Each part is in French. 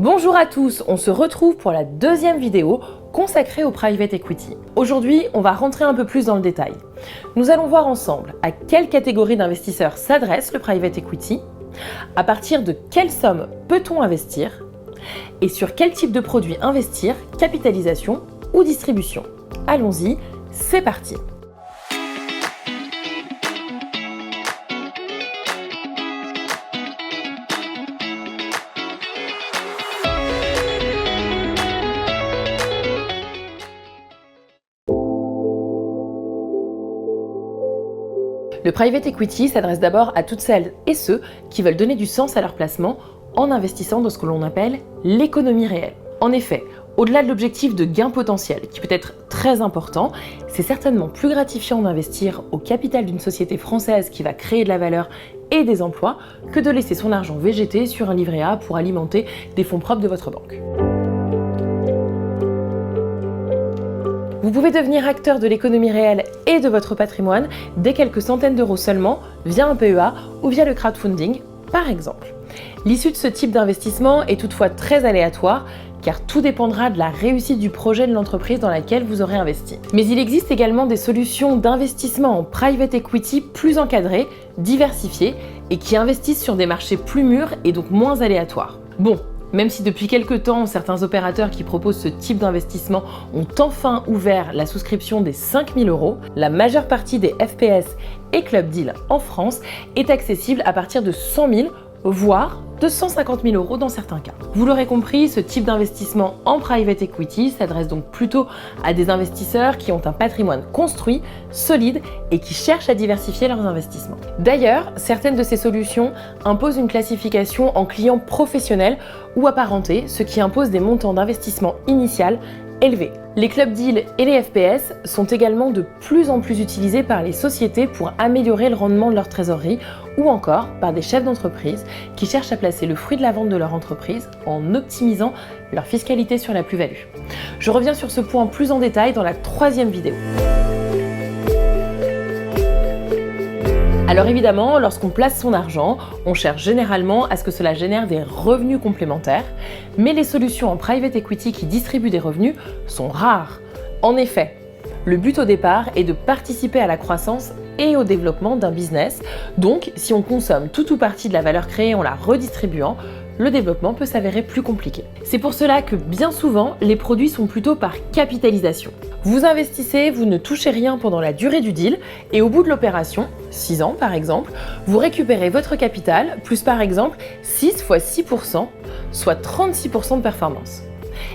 Bonjour à tous, on se retrouve pour la deuxième vidéo consacrée au private equity. Aujourd'hui, on va rentrer un peu plus dans le détail. Nous allons voir ensemble à quelle catégorie d'investisseurs s'adresse le private equity, à partir de quelle somme peut-on investir, et sur quel type de produit investir, capitalisation ou distribution. Allons-y, c'est parti! Le private equity s'adresse d'abord à toutes celles et ceux qui veulent donner du sens à leur placement en investissant dans ce que l'on appelle l'économie réelle. En effet, au-delà de l'objectif de gain potentiel, qui peut être très important, c'est certainement plus gratifiant d'investir au capital d'une société française qui va créer de la valeur et des emplois que de laisser son argent végéter sur un livret A pour alimenter des fonds propres de votre banque. Vous pouvez devenir acteur de l'économie réelle et de votre patrimoine dès quelques centaines d'euros seulement via un PEA ou via le crowdfunding, par exemple. L'issue de ce type d'investissement est toutefois très aléatoire car tout dépendra de la réussite du projet de l'entreprise dans laquelle vous aurez investi. Mais il existe également des solutions d'investissement en private equity plus encadrées, diversifiées et qui investissent sur des marchés plus mûrs et donc moins aléatoires. Bon, même si depuis quelques temps, certains opérateurs qui proposent ce type d'investissement ont enfin ouvert la souscription des 5 000 €, la majeure partie des FPS et Club Deal en France est accessible à partir de 100 000 €, voire de 150 000 € dans certains cas. Vous l'aurez compris, ce type d'investissement en private equity s'adresse donc plutôt à des investisseurs qui ont un patrimoine construit, solide et qui cherchent à diversifier leurs investissements. D'ailleurs, certaines de ces solutions imposent une classification en clients professionnels ou apparentés, ce qui impose des montants d'investissement initial élevés. Les club deals et les FPS sont également de plus en plus utilisés par les sociétés pour améliorer le rendement de leur trésorerie ou encore par des chefs d'entreprise qui cherchent à placer le fruit de la vente de leur entreprise en optimisant leur fiscalité sur la plus-value. Je reviens sur ce point plus en détail dans la troisième vidéo. Alors évidemment, lorsqu'on place son argent, on cherche généralement à ce que cela génère des revenus complémentaires, mais les solutions en private equity qui distribuent des revenus sont rares. En effet, le but au départ est de participer à la croissance et au développement d'un business, donc si on consomme tout ou partie de la valeur créée en la redistribuant, le développement peut s'avérer plus compliqué. C'est pour cela que bien souvent, les produits sont plutôt par capitalisation. Vous investissez, vous ne touchez rien pendant la durée du deal et au bout de l'opération, 6 ans par exemple, vous récupérez votre capital plus par exemple 6 fois 6%, soit 36% de performance.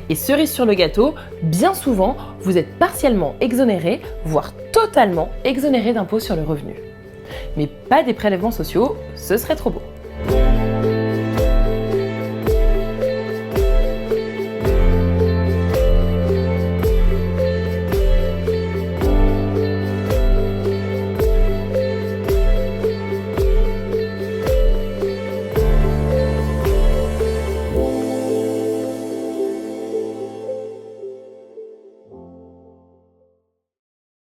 Et cerise sur le gâteau, bien souvent, vous êtes partiellement exonéré, voire totalement exonéré d'impôt sur le revenu. Mais pas des prélèvements sociaux, ce serait trop beau.